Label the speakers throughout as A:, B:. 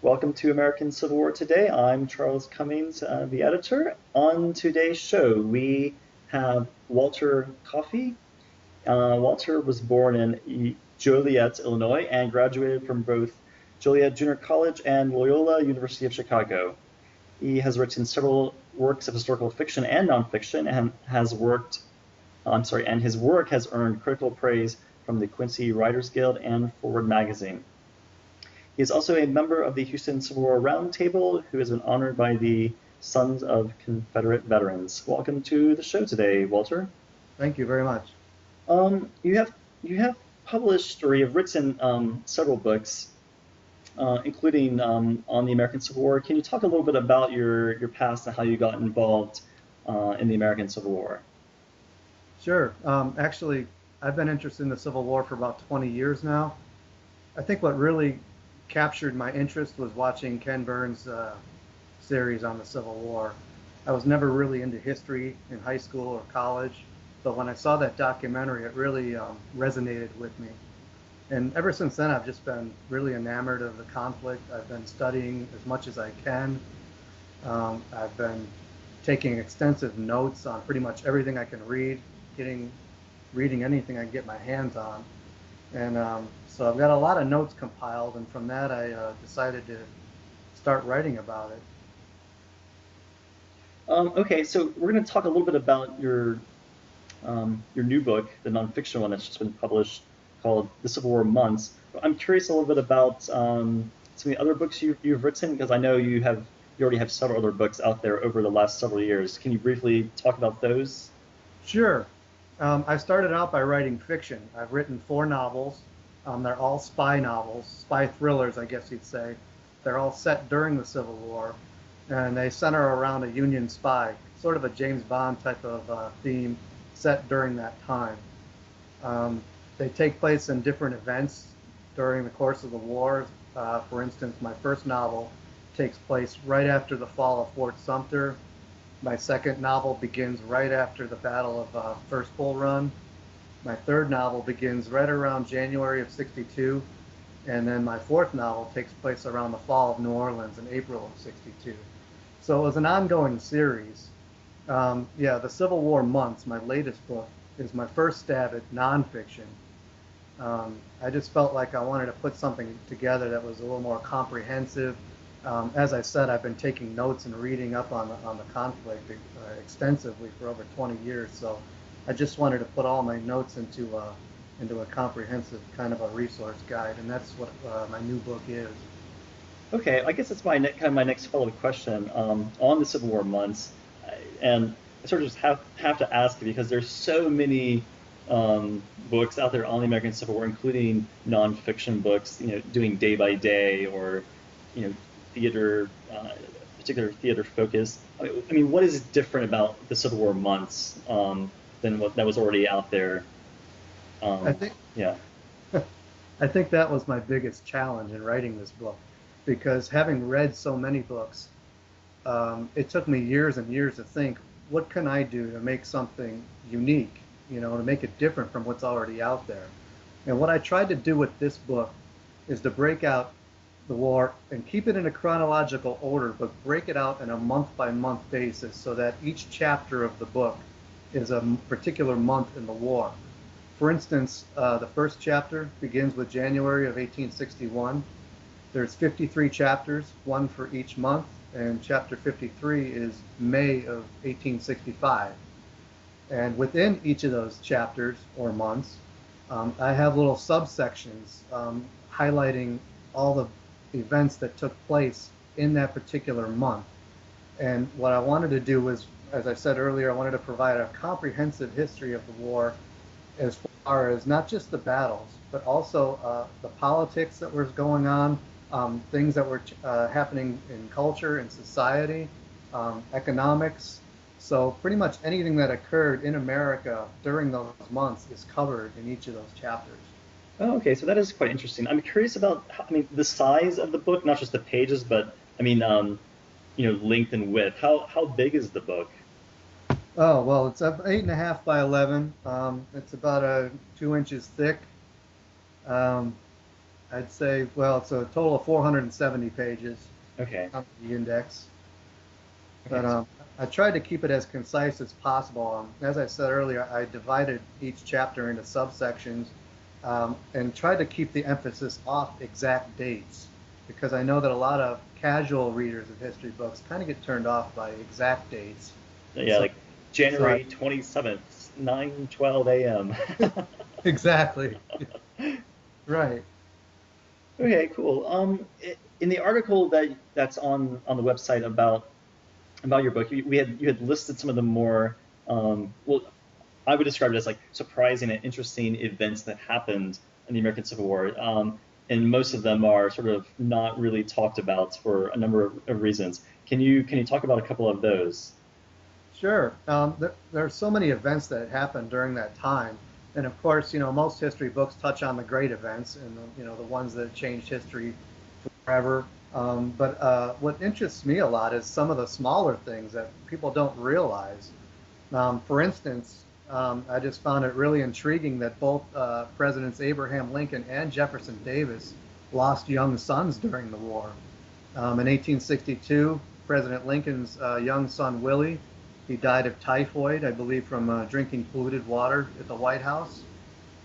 A: Welcome to American Civil War Today. I'm Charles Cummings, the editor. On today's show, we have Walter Coffey. Walter was born in Joliet, Illinois, and graduated from both Joliet Junior College and Loyola University of Chicago. He has written several works of historical fiction and nonfiction, and his work has earned critical praise from the Quincy Writers Guild and Forward Magazine. He is also a member of the Houston Civil War Roundtable, who has been honored by the Sons of Confederate Veterans. Welcome to the show today, Walter.
B: Thank you very much.
A: You have published or you have written several books, including on the American Civil War. Can you talk a little bit about your past and how you got involved in the American Civil War?
B: Sure. Actually, I've been interested in the Civil War for about 20 years now. I think what really captured my interest was watching Ken Burns' series on the Civil War. I was never really into history in high school or college, but when I saw that documentary, it really resonated with me. And ever since then, I've just been really enamored of the conflict. I've been studying as much as I can. I've been taking extensive notes on pretty much everything I can read, reading anything I can get my hands on. And so I've got a lot of notes compiled, and from that I decided to start writing about it.
A: Okay, so we're going to talk a little bit about your new book, the nonfiction one that's just been published, called The Civil War Months. I'm curious a little bit about some of the other books you've written, because I know you already have several other books out there over the last several years. Can you briefly talk about those?
B: Sure. I started out by writing fiction. I've written 4 novels. They're all spy novels, spy thrillers, I guess you'd say. They're all set during the Civil War, and they center around a Union spy, sort of a James Bond type of theme set during that time. They take place in different events during the course of the war. For instance, my first novel takes place right after the fall of Fort Sumter. My second novel begins right after the Battle of First Bull Run. My third novel begins right around January of '62. And then my fourth novel takes place around the fall of New Orleans in April of '62. So it was an ongoing series. Yeah, The Civil War Months, my latest book, is my first stab at nonfiction. I just felt like I wanted to put something together that was a little more comprehensive. As I said, I've been taking notes and reading up on the conflict extensively for over 20 years. So I just wanted to put all my notes into a comprehensive kind of a resource guide, and that's what my new book is.
A: Okay, I guess that's my next follow-up question on the Civil War months, and I sort of just have to ask you because there's so many books out there on the American Civil War, including nonfiction books, doing day by day or theater, particular theater focus. I mean, what is different about the Civil War months than what that was already out there?
B: I think
A: Yeah.
B: I think that was my biggest challenge in writing this book, because having read so many books, it took me years and years to think, what can I do to make something unique, to make it different from what's already out there. And what I tried to do with this book is to break out the war and keep it in a chronological order, but break it out in a month-by-month basis so that each chapter of the book is a particular month in the war. For instance, the first chapter begins with January of 1861. There's 53 chapters, one for each month, and chapter 53 is May of 1865. And within each of those chapters or months, I have little subsections highlighting all the events that took place in that particular month. And what I wanted to do was, as I said earlier, I wanted to provide a comprehensive history of the war as far as not just the battles, but also the politics that was going on, things that were happening in culture and society, economics. So pretty much anything that occurred in America during those months is covered in each of those chapters.
A: Oh, okay, so that is quite interesting. I'm curious about, the size of the book, not just the pages, but length and width. How big is the book?
B: Oh, well, it's 8.5 by 11. It's about 2 inches thick. Um, I'd say, well, it's a total of 470 pages
A: Okay.
B: on the index. But
A: Okay. So,
B: I tried to keep it as concise as possible. As I said earlier, I divided each chapter into subsections and tried to keep the emphasis off exact dates because I know that a lot of casual readers of history books kind of get turned off by exact dates.
A: yeah,
B: So,
A: like
B: so I,
A: January 27th, 9:12 a.m.
B: exactly. Right.
A: Okay, cool. In the article that's on the website about your book, you had listed some of the more well, I would describe it as like surprising and interesting events that happened in the American Civil War. And most of them are sort of not really talked about for a number of reasons. Can you talk about a couple of those?
B: Sure. There are so many events that happened during that time. And of course, most history books touch on the great events and, the ones that changed history forever. But what interests me a lot is some of the smaller things that people don't realize. For instance, I just found it really intriguing that both Presidents Abraham Lincoln and Jefferson Davis lost young sons during the war. In 1862, President Lincoln's young son Willie, he died of typhoid, I believe, from drinking polluted water at the White House.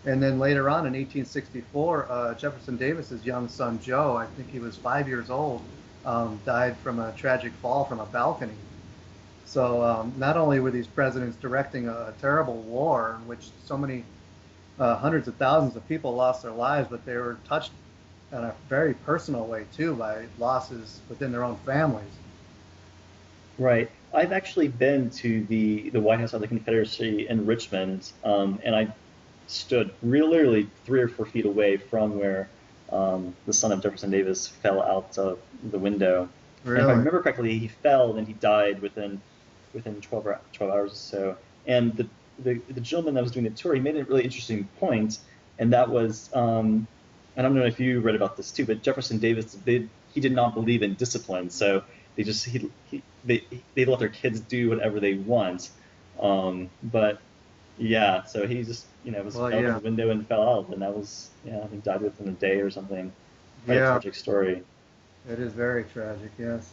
B: And then later on in 1864, Jefferson Davis's young son Joe, I think he was 5 years old, died from a tragic fall from a balcony. So not only were these presidents directing a terrible war in which so many hundreds of thousands of people lost their lives, but they were touched in a very personal way too by losses within their own families.
A: Right. I've actually been to the White House of the Confederacy in Richmond, and I stood really literally 3 or 4 feet away from where the son of Jefferson Davis fell out of the window. And if I
B: Really?
A: remember correctly, he fell and he died within 12 hours or so. And the gentleman that was doing the tour, he made a really interesting point, and that was, I don't know if you read about this too, but Jefferson Davis he did not believe in discipline, so they just they let their kids do whatever they want. But yeah, so he just was
B: Well,
A: fell from
B: yeah,
A: the window and fell out, and that was yeah, he died within a day or something. Quite a
B: yeah,
A: tragic story.
B: it is very tragic. Yes.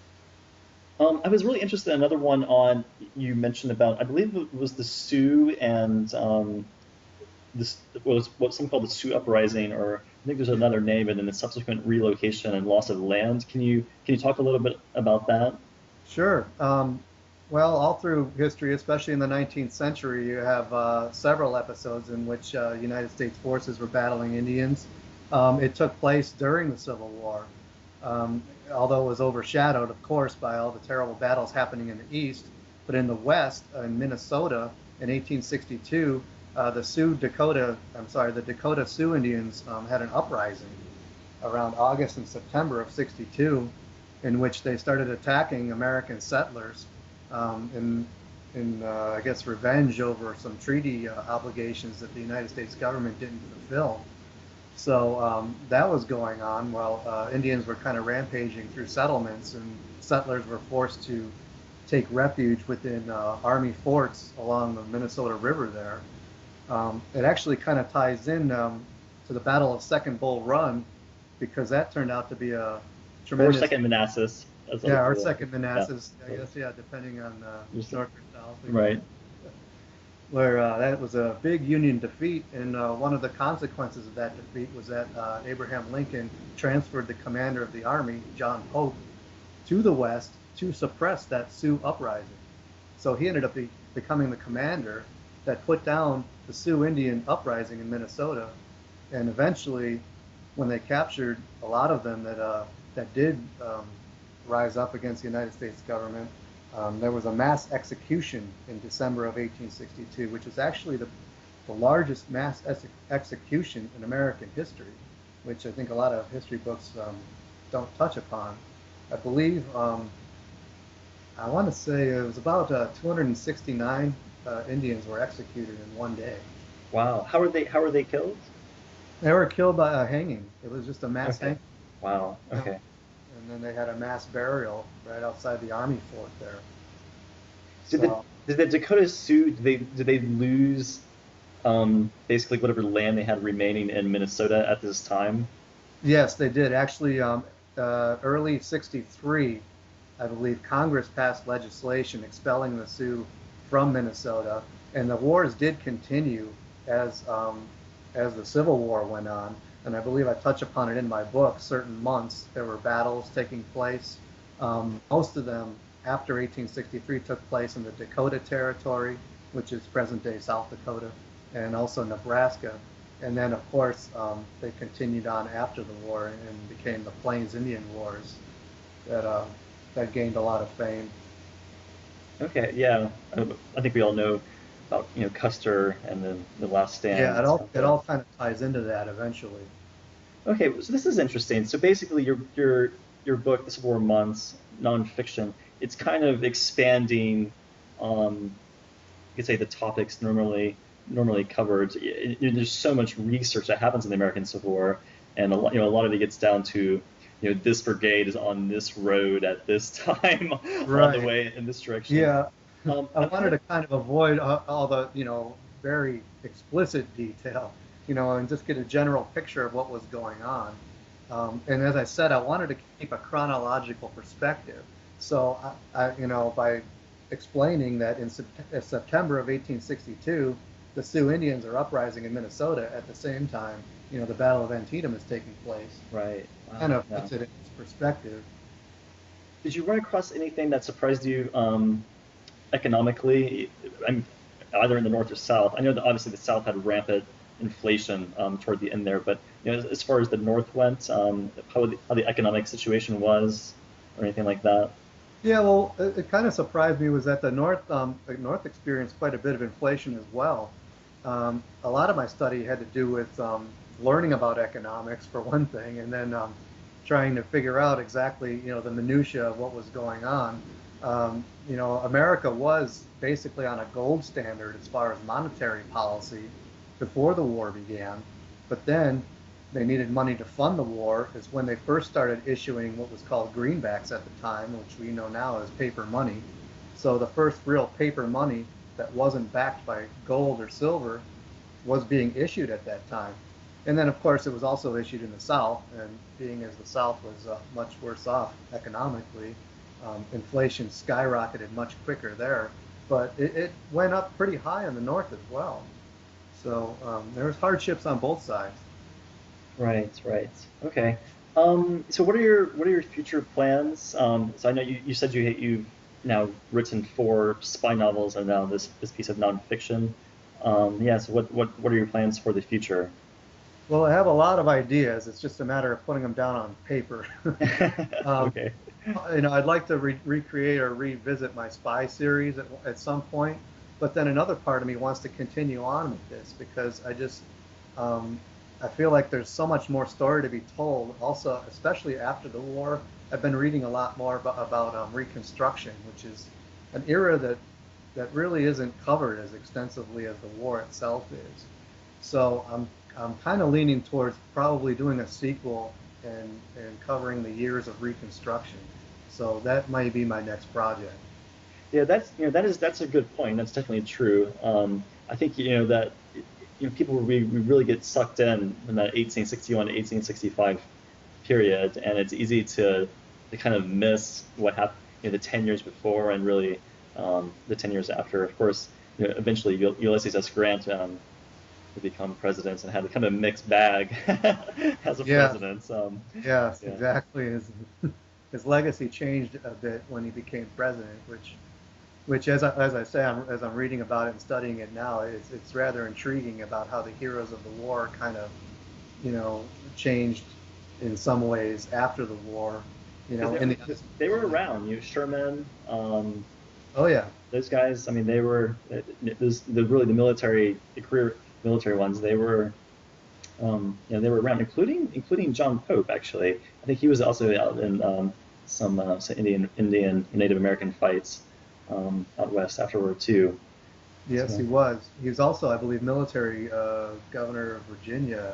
A: I was really interested in another one on you mentioned about I believe it was the Sioux and this was what some call the Sioux uprising, or I think there's another name, and then the subsequent relocation and loss of land. Can you talk a little bit about that?
B: Sure. Well, all through history, especially in the 19th century, you have several episodes in which United States forces were battling Indians. It took place during the Civil War, although it was overshadowed, of course, by all the terrible battles happening in the East. But in the West, in Minnesota, in 1862, the Dakota Sioux Indians had an uprising around August and September of 62 in which they started attacking American settlers I guess, revenge over some treaty obligations that the United States government didn't fulfill. So that was going on while Indians were kind of rampaging through settlements, and settlers were forced to take refuge within Army forts along the Minnesota River there. It actually kind of ties in to the Battle of Second Bull Run because that turned out to be a
A: Or
B: tremendous.
A: second Manassas, as other
B: Yeah, our
A: people,
B: second
A: yeah,
B: Manassas, I guess, yeah, depending on
A: just
B: north or south.
A: right.
B: Where that was a big Union defeat, and one of the consequences of that defeat was that Abraham Lincoln transferred the commander of the army, John Pope, to the West to suppress that Sioux uprising. So he ended up becoming the commander that put down the Sioux Indian uprising in Minnesota, and eventually, when they captured a lot of them that did rise up against the United States government, there was a mass execution in December of 1862, which is actually the largest mass execution in American history, which I think a lot of history books don't touch upon. I believe, I want to say it was about 269 Indians were executed in one day.
A: Wow. How are they killed?
B: They were killed by hanging. It was just a mass
A: Okay.
B: hanging.
A: Wow.
B: Yeah.
A: Okay.
B: And then they had a mass burial right outside the army fort there.
A: Did the
B: So
A: did the Dakota Sioux did they lose basically whatever land they had remaining in Minnesota at this time?
B: Yes, they did. Actually, early 63, I believe Congress passed legislation expelling the Sioux from Minnesota, and the wars did continue as the Civil War went on. And I believe I touch upon it in my book. Certain months there were battles taking place. Most of them after 1863 took place in the Dakota Territory, which is present-day South Dakota, and also Nebraska. And then, of course, they continued on after the war and became the Plains Indian Wars that gained a lot of fame.
A: Okay, yeah, I think we all know about Custer and then the Last Stand
B: Yeah,
A: and stuff.
B: it all kind of ties into that eventually.
A: Okay, so this is interesting. So basically, your book, The Civil War Months, nonfiction, it's kind of expanding, you could say, the topics normally covered. There's so much research that happens in the American Civil War, and a lot of it gets down to this brigade is on this road at this time on the
B: Right.
A: way in this direction.
B: Yeah, I
A: I'm
B: wanted
A: kind of
B: to kind of avoid all the, very explicit detail, and just get a general picture of what was going on. And as I said, I wanted to keep a chronological perspective. So by explaining that in September of 1862, the Sioux Indians are uprising in Minnesota at the same time, the Battle of Antietam is taking place.
A: right. Wow.
B: Kind of
A: Yeah.
B: puts it in perspective.
A: Did you run across anything that surprised you economically? I'm either in the North or South. I know that obviously the South had rampant inflation toward the end there, but as far as the North went, how the economic situation was, or anything like that.
B: Yeah, well, it kind of surprised me was that the North experienced quite a bit of inflation as well. A lot of my study had to do with learning about economics for one thing, and then trying to figure out exactly, the minutia of what was going on. America was basically on a gold standard as far as monetary policy before the war began, but then they needed money to fund the war is when they first started issuing what was called greenbacks at the time, which we know now as paper money. So the first real paper money that wasn't backed by gold or silver was being issued at that time. And then, of course, it was also issued in the South, and being as the South was much worse off economically, inflation skyrocketed much quicker there. But it went up pretty high in the North as well. So there was hardships on both sides.
A: Right, right. Okay. So what are your future plans? So I know you said you've now written 4 spy novels and now this piece of nonfiction. Yeah. So what are your plans for the future?
B: Well, I have a lot of ideas. It's just a matter of putting them down on paper. um,
A: Okay.
B: I'd like to recreate or revisit my spy series at some point, but then another part of me wants to continue on with this because um, I feel like there's so much more story to be told. Also, especially after the war, I've been reading a lot more about Reconstruction, which is an era that really isn't covered as extensively as the war itself is. So I'm kind of leaning towards probably doing a sequel and covering the years of Reconstruction. So that might be my next project.
A: Yeah, that's a good point. That's definitely true. I think that people we really get sucked in that 1861 to 1865 period, and it's easy to kind of miss what happened the 10 years before and really the 10 years after. Of course, eventually Ulysses S. Grant would become president and had a kind of mixed bag as a
B: Yeah,
A: president.
B: yes,
A: Yeah.
B: exactly. His legacy changed a bit when he became president, which as I say, as I'm reading about it and studying it now, it's rather intriguing about how the heroes of the war kind of, you know, changed in some ways after the war. In the
A: Because they were around, Sherman,
B: oh yeah,
A: those guys. I mean, they were the military, the career military ones. They were, they were around, including John Pope. Actually, I think he was also out in some Indian Native American fights out west after World War II.
B: yes, he
A: So
B: was. He was also, I believe, military governor of Virginia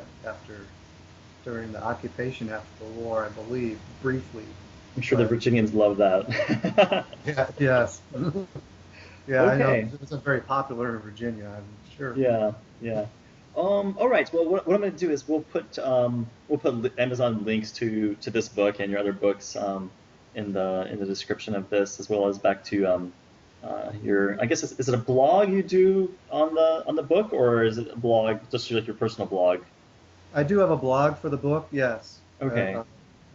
B: during the occupation after the war, I believe, briefly.
A: I'm sure the
B: But
A: Virginians love that.
B: yeah, yes, yeah, I know
A: Okay.
B: it was very popular in Virginia, I'm sure.
A: Yeah, yeah. All right. Well, what I'm going to do is we'll put Amazon links to this book and your other books in the description of this, as well as back to your. I guess is it a blog you do on the book, or is it a blog just like your personal blog?
B: I do have a blog for the book, yes.
A: Okay.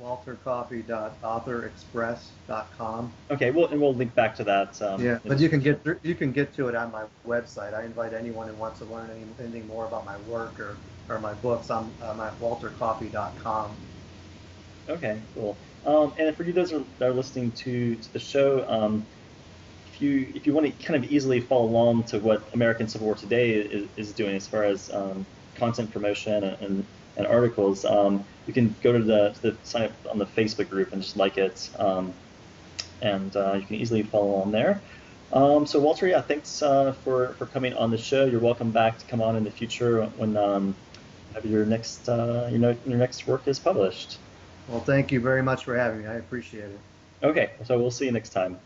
B: waltercoffey.authorexpress.com.
A: Okay. We'll link back to that.
B: Yeah,
A: In the
B: but
A: description.
B: you can get to it on my website. I invite anyone who wants to learn anything more about my work or my books. I'm at waltercoffey.com.
A: Okay. Cool. And for you those that are listening to the show, if you want to kind of easily follow along to what American Civil War Today is doing as far as content promotion and articles, you can go to the sign up on the Facebook group and just like it, and you can easily follow along there. So Walter, yeah, thanks for coming on the show. You're welcome back to come on in the future when have your next your next work is published.
B: Well, thank you very much for having me. I appreciate it.
A: Okay, so we'll see you next time.